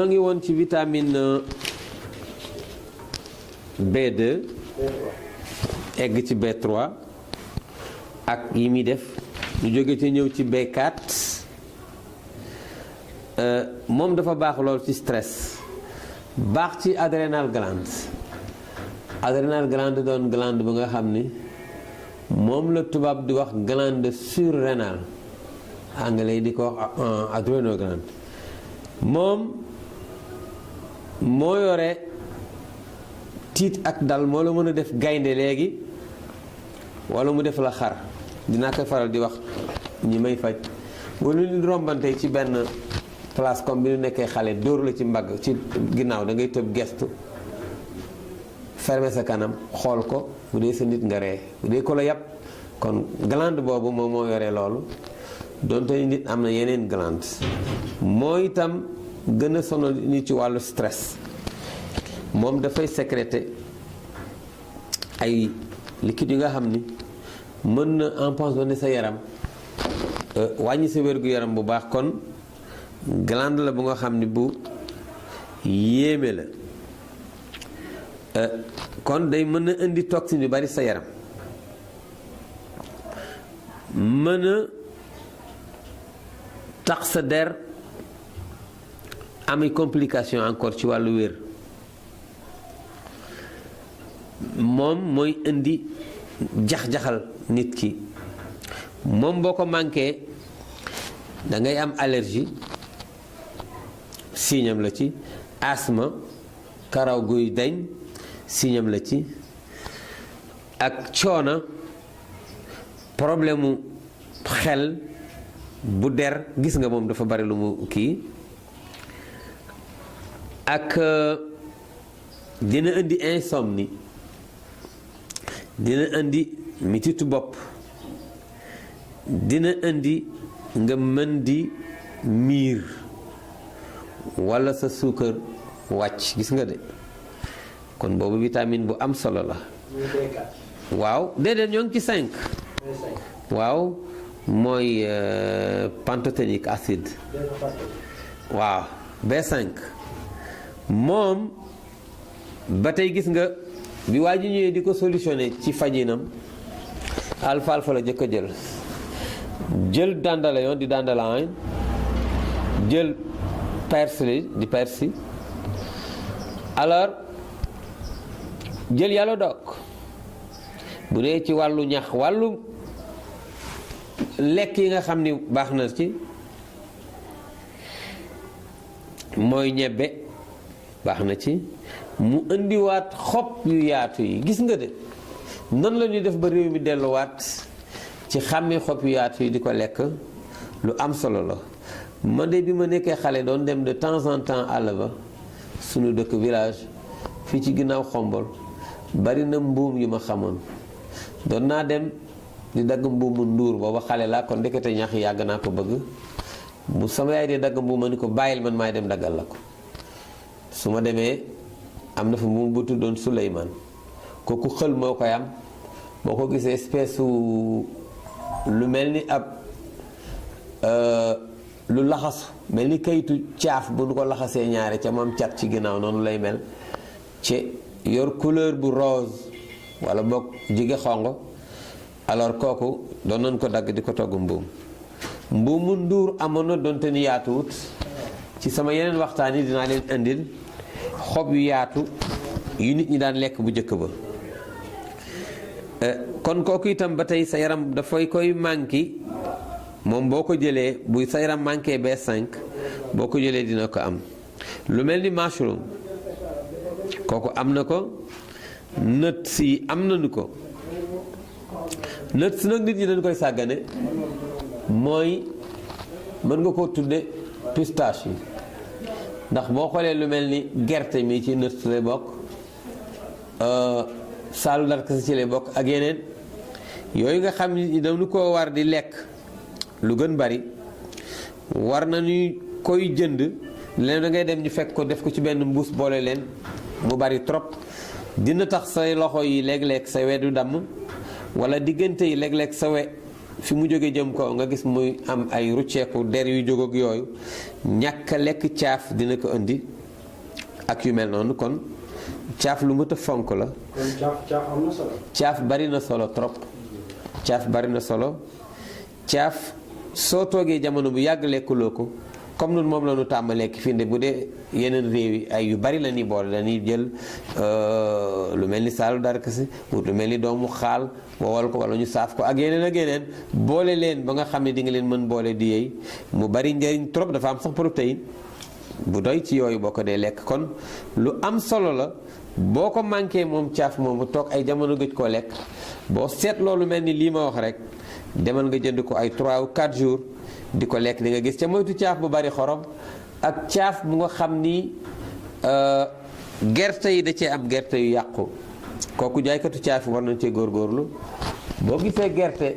noo ngi woon ci vitamine B2 egg ci B3 ak yi muy def ñu jóge ci ñëw ci B4 moom dafa baax lool ci stress baax ci adrénal glande doon glande bu nga xam ni moom la tubaab di wax glande surrénale anglais di ko wax adrenal glande moom moo yore tiit ak dal moo la mën a def gaynde léegi walla mu def la xar dinaa koy faral di wax ñi may faj wala ñu rombante ci benn place comme bi ñu nekkee xale dóor la ci mbagg ci ginnaaw da ngay tëb gestu fermer sa kanam xool ko bu dee sa nit nga ree bu dee ko la yàpp kon glande boobu moom moo yore loolu donte nit am na yeneen glande moo itam gën a sonal nit ci wàllu stress moom dafay sécréter ay liquide yi nga xam ni mën na empoisonner sa yaram wàññi sa wér-gu-yaram bu baax kon glande la bu nga xam ni bu yéeme la kon day mën na indi toxine yu bari sa yaram mën a tax sa der amay complication encore ci wàllu wér moom mooy indi jax-jaxal nit ki moom boo ko manqué da ngay am allergie signam la ci asthme karaw guy dañ signam la ci ak coono problème mu xel bu der gis nga moom dafa bari lu mu kii ak dina indi insomnie dina indi mititu bopp dina indi nga mën di miir walla sa suukar wàcc gis nga de kon boobu vitamine bu am solo la waaw déedéet ñoo ngi ci 5 waaw mooy pantothénique acide waaw B5 moom ba tey gis nga bi waa ji ñëwee di ko solutionné ci fajinam alfalfa la jëkk a jël dandelion di dandelion jël persil di persil alors jël yàlla dog bu dee ci wàllu ñax wàllu lekk yi nga xam ni baax na ci mooy ñebbe baax na ci mu indiwaat xob yu yaatu yi gis nga de nan la ñuy def ba réew mi delluwaat ci xàmmee xob yu yaatu yi di ko lekk lu am solo la man de bi ma nekkee xale doon dem de temps en temps àll ba sunu dëkk village fii ci ginnaaw xombol bari na mbuum yu ma xamoon doon naa dem di dagg mbuumu nduur booba xale laa kon ndekete ñax yàgg naa ko bëgg bu sama yaay di dagg mbuum ma ni ko bàyyil man maay dem daggal la ko su ma demee am na fa mbuum bu tuddoon Suleymaan kooku xël moo koy am boo ko gisee espèce lu mel ni ab lu laxasu mel ni kayitu caaf bu nu ko laxasee ñaare ca moom cat ci ginnaaw noonu lay mel ci yor couleur bu rose wala boog jige xonq alors kooku doon nañ ko dagg di ko togg mbuumu nduur amoon na doonte ni yaatuwut ci sama yeneen waxtaan yi dinaa leen indil xob yu yaatu yu nit ñi daan lekk bu njëkk ba kon kooku itam ba tey sa yaram dafay koy manqué moom boo ko jëlee buy sa yaram manqué B5 boo ko jëlee dina ko am lu mel ni mushroom kooku am na ko nuts yi am nañu ko nuts nag nit ñi dañ koy sàggane mooy mën nga koo tudde pistache yi ndax boo xoolee lu mel ni gerte mi ci nuts lay bokk saalu darkase ci lay bokk ak yeneen yooyu nga xam ni dañu ko war di lekk lu gën bari war nañu koy jënd leen da ngay dem ñu fekk ko def ko ci benn mbuus boole leen mu bari trop dina tax say loxo yi léeg-léeg sa we du damm wala diggante yi léeg-léeg sa we fi mu jógee jëm kaw nga gis muy am ay rucceeku der yu jóg ak yooyu ñàkk a lekk caaf dina ko indi ak yu mel noonu. kon caaf lu mat a fonk la. kon caaf am na solo. caaf bari na solo trop. caaf bari na solo. caaf soo toogee jamono bu yàgg lekkuloo ko comme nun moom la ñu tàmm lekk fii bu dee yeneen réew yi ay yu bari la ñuy boole dañuy jël lu mel ni saalu darkase wut lu mel ni doomu xaal wowal ko wala ñu saaf ko ak yeneen ak yeneen boole leen ba nga xam ne di nga leen mën boole di yey mu bari njëriñ trop. dafa am sax protéine bu doy ci yooyu boo ko dee lekk. kon lu am solo la boo ko manqué moom caaf moomu toog ay jamono gëj koo lekk boo seet loolu mel ni lii ma wax rek demal nga jënd ko ay 3 ou 4 jours di ko lekk di nga gis ca moytu caaf bu bari xorom ak caaf bu nga xam ni gerte yi da cee am gerte yu yàqu kooku jaaykatu caaf yi war nañ cee góorgóorlu. boo gisee gerte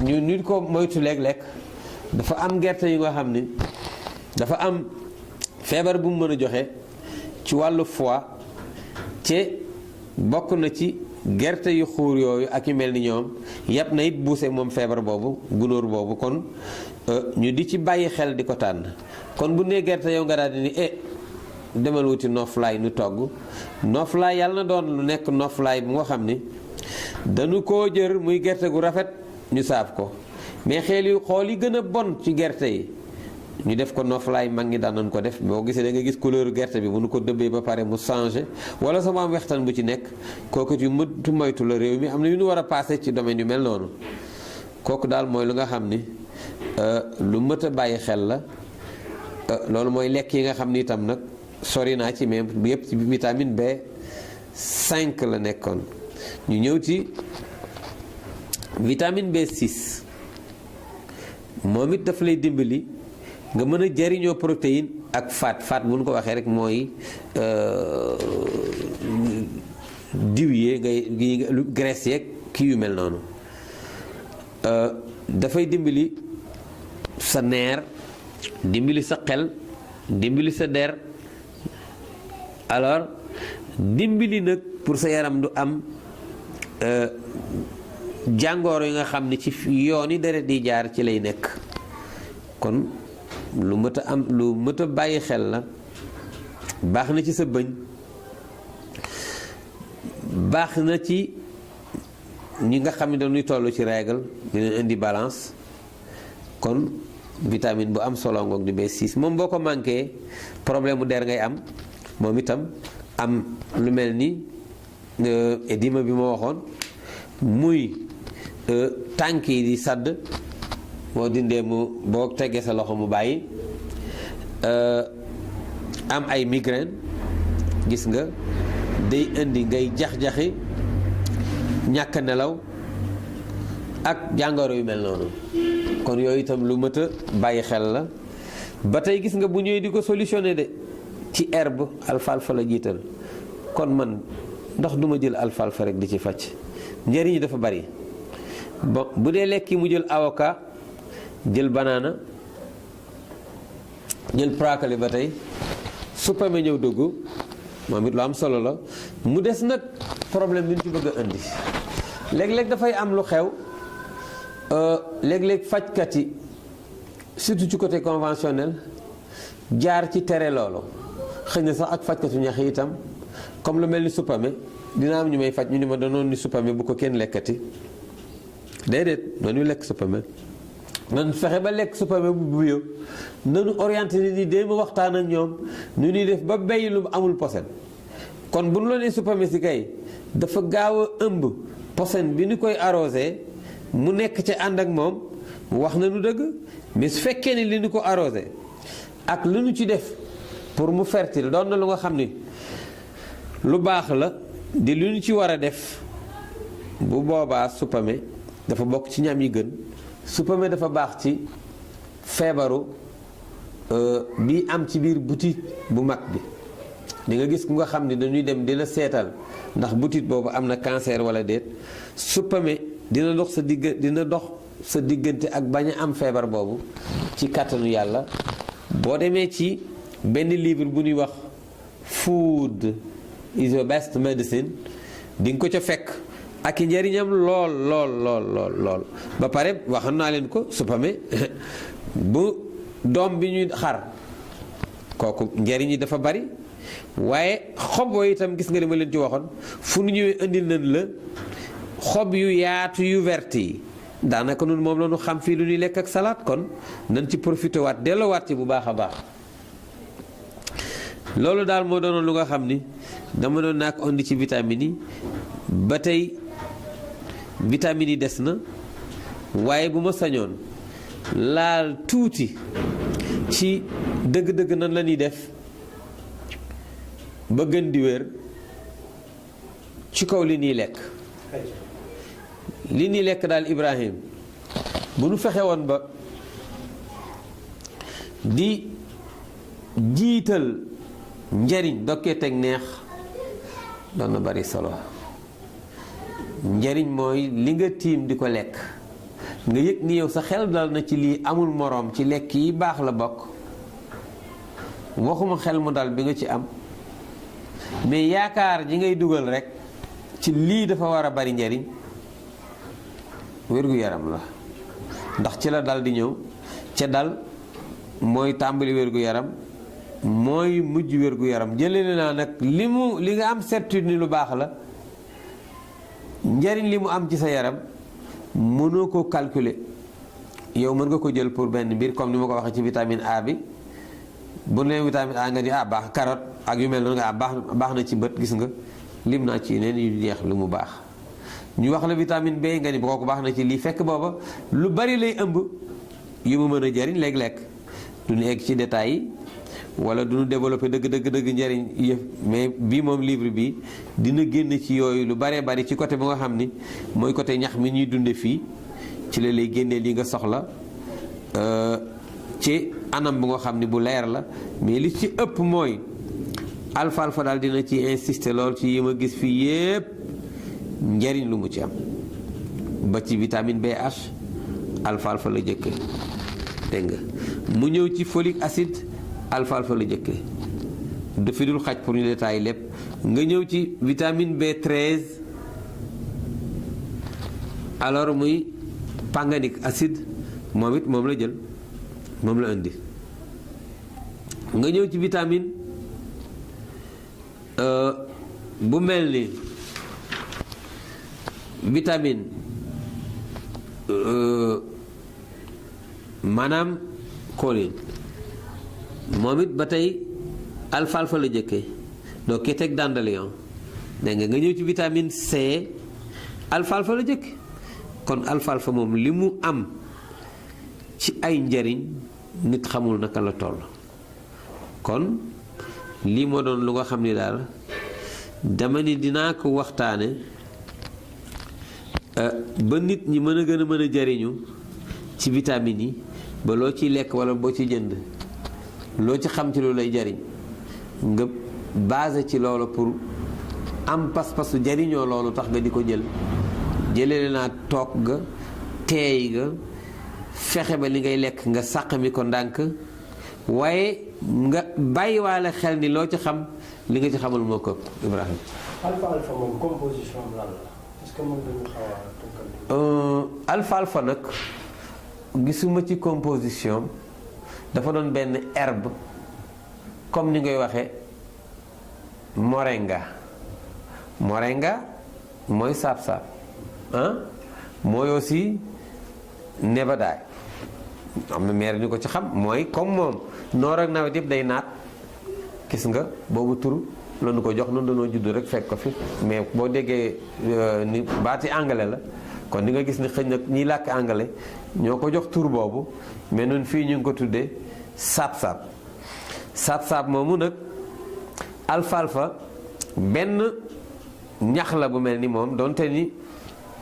ñu nit ko moytu lekk dafa am gerte yu nga xam ni dafa am feebar bu mu mën a joxe ci wàllu foie ci bokk na ci gerte yu xuur yooyu ak yu mel ni ñoom yàpp na it buuse moom feebar boobu gunóor boobu. kon ñu di ci bàyyi xel di ko tànn. kon bu nee gerte yow nga daal di ni demal wuti noflaay nu togg noflaay yàlla na doon lu nekk noflaay bu nga xam ni dañu koo jër muy gerte gu rafet ñu saaf ko mais xool yi gën a bon ci gerte yi ñu def ko noflaay mag ñi daan nañ ko def boo gisee da nga gis couleur gerte bi bu nu ko dëbbee ba pare mu changé wala sama am wextaan bu ci nekk kooku yu mëntu moytu la réew mi am na yu ñu war a passé ci domaine yu mel noonu. kooku daal mooy lu nga xam ni lu mët a bàyyi xel la. loolu mooy lekk yi nga xam ni itam nag sori naa ci même bu yëpp ci vitamine B5 la nekkoon. ñu ñëw ci vitamine B6 moom it daf lay dimbali nga mën a jariñoo protéine ak faat bu ñu ko waxee rek mooy diw yee ngay graisse yeeg kii yu mel noonu. dafay dimbali sa neer dimbali sa xel dimbali sa der alors dimbali nag pour sa yaram du am jàngooro yi nga xam ne ci yoon yi deret di jaar ci lay nekk. kon lu mët a bàyyi xel la. baax na ci sa bëñ baax na ci ñi nga xam ne dañuy toll ci règle dina indi balance. kon vitamine bu am solo ngoog di B6 moom boo ko manqué problème mu der ngay am moom itam am lu mel ni édima bi ma waxoon muy tànk yi di sadd boo dindee mu boo tegee sa loxo mu bàyyi am ay migraine gis nga day indi ngay jax-jaxi ñàkk nelaw ak jàngoro yu mel noonu. kon yooyu itam lu mët a bàyyi xel la. ba tey gis nga bu ñëwee di ko solutionné de ci herbe alfalfa la jiital. kon man ndax duma jël alfalfa rek di ci fàcc njëriñ yi dafa bari. bon bu dee lekki mu jël avocat jël banaana jël brocoli ba tey suppame ñëw dugg moom it lu am solo la. mu des nag problème bi ñu ci bëgg a indi léeg-léeg dafay am lu xew léeg-léeg fajkat yi surtout ci côté conventionnel jaar ci tere loolu xëy na sax ak fajkatu ñax yi itam comme lu mel ni suppame dina am ñu may faj ñu ni ma danoon ni suppame bu ko kenn lekkati déedéet noonu lekk suppame nan fexe ba lekk suppame bu buyo nanu orienté nit ñi déema waxtaan ak ñoom nu ñuy def ba bay lu amul posen. kon bu nu la nee suppame si kay dafa gaaw a ëmb posen bi ñu koy arrosé mu nekk ca ànd ak moom wax na nu dëgg mais su fekkee ni li ñu ko arrosé ak lu ñu ci def pour mu fertile doon na lu nga xam ni lu baax la di lu ñu ci war a def bu boobaa suppame dafa bokk ci ñam yi gën. suppame dafa baax ci feebaru bi am ci biir butit bu mag bi di nga gis ku nga xam ni dañuy dem dina seetal ndax butit boobu am na cancer wala déet suppame dina dox sa diggante ak bañ a am feebar boobu ci kàttanu yàlla. boo demee ci benn livre bu ñuy wax food is your best medicine di nga ko ca fekk ak i njariñam lool lool lool lool lool ba pare waxoon naa leen ko supame bu doom bi ñuy xar kooku njariñ yi dafa bari waaye xob wa itam gis nga li ma leen ci waxoon fu nu ñëwee indil nañ la xob yu yaatu yu vert yi daanaka nun moom la ñu xam fii lu ñuy lekk ak salade kon nañ ci profité waat delloowaat ci bu baax a baax loolu daal moo doonoon lu nga xam ni dama doon naa ko indi ci vitamines yi ba tey vitamines yi des na waaye bu ma sañoon laal tuuti ci dëgg-dëgg nan la ñuy def ba gën di wér ci kaw li ñuy lekk li ñuy lekk daal Ibrahim bu nu fexe woon ba di jiital njariñ dokkee teg neex doon na bari solo njariñ mooy li nga tiim di ko lekk nga yëg ni yow sa xel dal na ci lii amul moroom ci lekk yi baax la bokk waxuma xel mu dal bi nga ci am mais yaakaar ji ngay dugal rekk ci lii dafa war a bari njariñ wér-gu-yaram la ndax ci la dal di ñëw ca dal mooy tàmbali wér-gu-yaram mooy mujj wér-gu-yaram jëlee naa nag li nga am certitude ni lu baax la njariñ li mu am ci sa yaram mënoo ko calculer yow mën nga ko jël pour benn mbir comme ni ma ko waxee ci vitamine A bi bu ne vitamine A nga ni baax carotte ak yu mel noonu nga baax na ci bët gis nga lim naa ci yeneen yu jeex lu mu baax ñu wax la vitamine B nga ni kooku baax na ci lii fekk booba lu bari lay ëmb yu mu mën a jariñ léeg-léeg du ñu egg ci détails yi wala du ñu développé dëgg njariñ yëf mais bii moom livre bi dina génn ci yooyu lu baree bari ci côté bu nga xam ni mooy côté ñax mi ñuy dunde fii ci la lay génnee li nga soxla ci anam bu nga xam ni bu leer la mais li ci ëpp mooy alfalfa daal dina ci insister lool ci yi ma gis fii yépp njariñ lu mu ci am ba ci vitamine BH alfalfa la jëkke dégg nga mu ñëw ci folique acide alfalfa la jëkke dafi dul xaj pour ñu détailler lépp nga ñëw ci vitamine B13 alors muy panganique acide moom it moom la jël moom la indi nga ñëw ci vitamine bu mel ni vitamine maanaam choline moom it ba tey alfalfa la jëkkee donc ki teg dandelion dégg nga ñëw ci vitamine C alfalfa la jëkk kon alfalfa moom li mu am ci ay njariñ nit xamul naka la toll kon lii moo doon lu nga xam ni daal dama ni dinaa ko waxtaane ba nit ñi mën a jariñu ci vitamines yi ba loo ciy lekk wala boo ci jënd loo ci xam ci lu lay jariñ nga basé ci loolu pour am pas-pasu jariñoo loolu tax nga di ko jëlee naa toog ga teey ga fexe ba li ngay lekk nga sàqami ko ndànk waaye nga bàyyiwaale xel ni loo ci xam li nga ci xamul moo ko Ibrahima. alfalfa moom composition lan la est-ce que mën nañu xaw a tënkal. alfalfa nag gisuma ci composition dafa doon benn herbe comme ni ngay waxee moringa mooy saab-saab mooy aussi nebedaay am na meer ñu ko ci xam mooy comme moom noor ak nawet yëpp day naat gis nga boobu tur la ñu ko jox noonu dañoo judd rek fekk ko fi mais boo déggee ni baati anglais la kon di nga gis ni xëy na ñiy làkk anglais ñoo ko jox tur boobu mais ñun fii ñu ngi ko tuddee saab-saab moomu nag alfalfa benn ñax la bu mel ni moom donte ni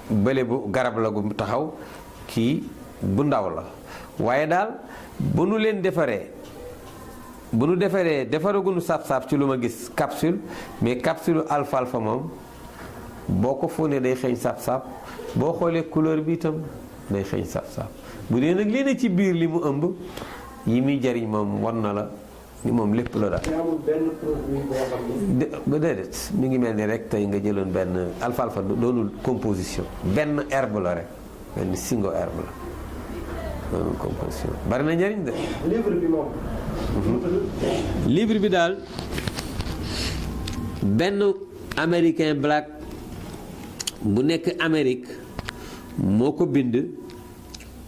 bële bu garab la gu taxaw kii bu ndaw la waaye daal bu nu leen defaraguñu saab-saab ci lu ma gis capsule mais capsule alfalfa moom boo ko fóonee day xeeñ saab-saab boo xoolee couleur bi itam day xeeñ saab-saab bu dee nag lii ne ci biir li mu ëmb yi muy jariñ moom war na la moom lépp la daal. mais amul benn produit boo xam ni. ba déedéet mi ngi mel ni rek tey nga jëloon benn alfalfa doonul composition benn herbe la rek benn single herbe la doonul composition bari na njëriñ de. livre bi moom. livre bi daal benn américain black bu nekk Amérique moo ko bind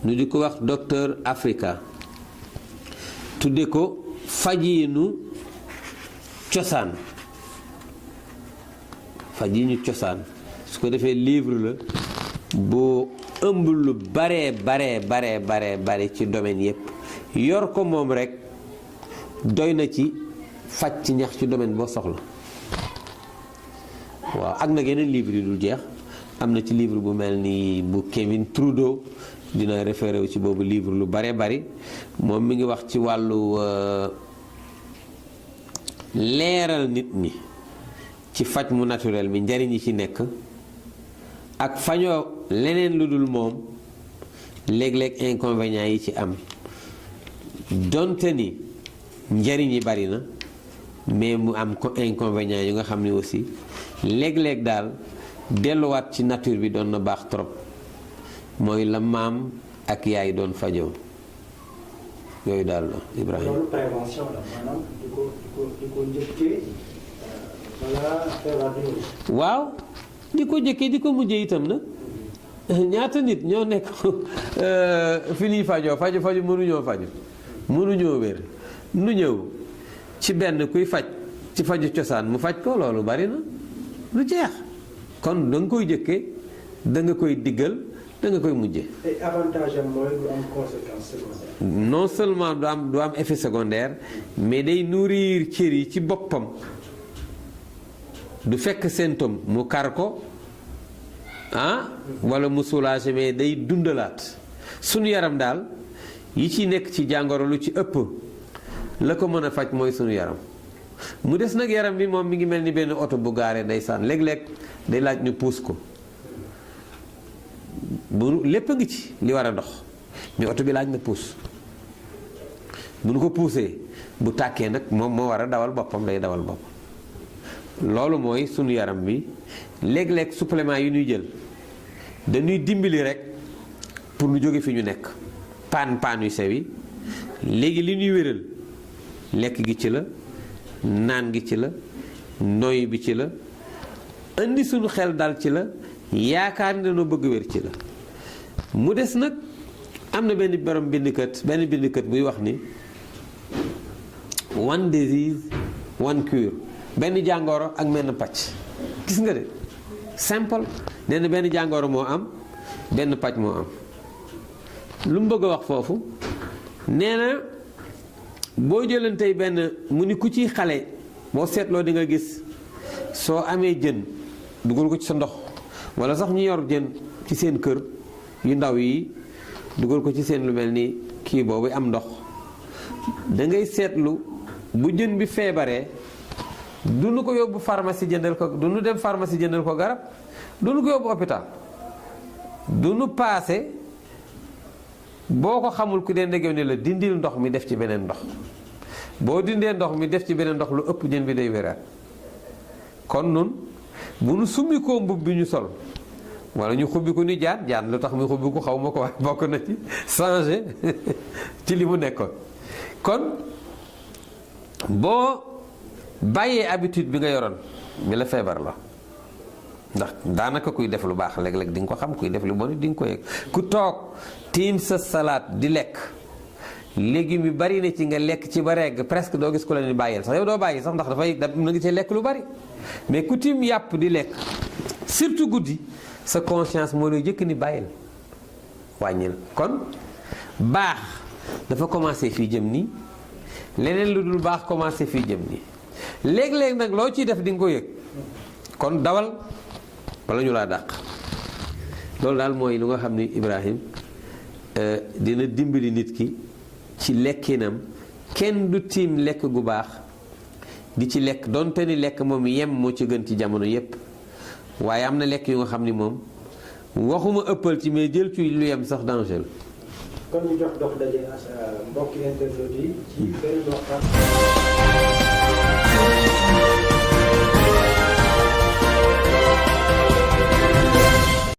ñu di ko wax docteur Africa tudde ko fajiinu cosaan cosaan su ko defee livre la boo ëmb lu bare ci domaine yépp yor ko moom rek doy na ci faj ci ñax ci domaine boo soxla waaw ak nag yeneen livre yi dul jeex am na ci livre bu mel ni bu Kevin Trudeau dina référé wu ci boobu livre lu bare bari moom mi ngi wax ci wàllu leeral nit ñi ci faj mu naturel mi njariñ yi ci nekk ak fañoo leneen lu dul moom léeg-léeg inconvénients yi ci am donte ni njariñ yi bari na mais mu am ko inconvénients yu nga xam ne aussi léeg-léeg daal delluwaat ci nature bi doon na baax trop mooy la maam ak yaay doon fajoo yooyu daal la Ibrahima. loolu prévention la maanaam di ko njëkkee balaa feebar di ñëw. waaw di ko njëkkee di ko mujjee itam nag ñaata nit ñoo nekk fi ñuy fajoo faju mënuñoo wér nu ñëw ci benn kuy faj ci faju cosaan mu faj ko loolu bari na lu jeex kon da nga koy jëkkee da nga koy diggal da nga koy mujje. et avantage am mooy du am conséquence secondaire. non seulement du am effet secondaire mais day nourrir cër yi ci boppam du fekk symptôme mu kar ko wala mu soulager mais day dundalaat sunu yaram daal yi ci nekk ci jàngoro lu ci ëpp la ko mën a faj mooy sunu yaram mu des nag yaram bi moom mi ngi mel ni benn oto bu gaaree ndeysaan léeg-léeg day laaj ñu puus ko bu lépp a ngi ci li war a dox mais oto bi laaj na puus bu nu ko puusee bu tàkkee nag moom moo war a dawal boppam day dawal boppam loolu mooy sunu yaram bi léeg-léeg supplément yi ñuy jël dañuy dimbali rek pour nu jóge fi ñu nekk paan yu sew yi léegi li ñuy wéral lekk gi ci la naan gi ci la noy bi ci la indi sunu xel dal ci la yaakaar ne dañoo bëgg wér ci la mu des nag am na benn bindkat buy wax ni one disease one cure benn jàngoro ak menn pàcc gis nga de simple nee na benn jàngoro moo am benn pàcc moo am lu mu bëgg a wax foofu nee na boo jëlan tey benn mu ni ku ci xale boo seetloo di nga gis soo amee jën dugal ko ci sa ndox wala sax ñu yor jën ci seen kër yu ndaw yi dugal ko ci seen lu mel ni kii boobu am ndox da ngay seetlu bu jën bi feebaree du nu ko yóbbu pharmacie jëndal ko du nu dem pharmacie jëndal ko garab du nu ko yóbbu hôpital du nu paase boo ko xamul ku dee ndegew ne la dindil ndox mi def ci beneen ndox boo dindee ndox mi def ci beneen ndox lu ëpp jën bi day wéraat kon nun bu nu summi koo mbubb bi ñu sol wala ñu xubbi ko ni jaan lu tax muy xubbi ko xaw ma ko waaye bokk na ci changé ci li mu nekkoon kon boo bàyyee habitude bi nga yoroon mi la feebar la ndax daanaka kuy def lu baax léeg-léeg di nga ko xam kuy def lu bon di nga ko yëg ku toog tiim sa salaat di lekk légumes yu bari na ci nga lekk ci ba regg presque doo gis ku la ni bàyyil sax yow doo bàyyi sax ndax dafay na nga cee lekk lu bari mais ku tiim yàpp di lekk surtout guddi sa conscience moo lay jëkk ni bàyyil wàññil kon baax dafa commencé fii jëm nii leneen lu dul baax commencé fii jëm nii léeg-léeg nag loo ciy def di nga ko yëg kon dawal wala ñu laa dàq loolu daal mooy lu nga xam ni Ibrahim dina dimbali nit ki ci lekkinam kenn du tiim lekk gu baax di ci lekk donte ni lekk moom yem moo ci gën ci jamono yépp waaye am na lekk yu nga xam ni moom waxuma ëppal ci mais jël ci lu yem sax danger la kon ñu jox dox daje mbokki internet yi ci beneen waxtaan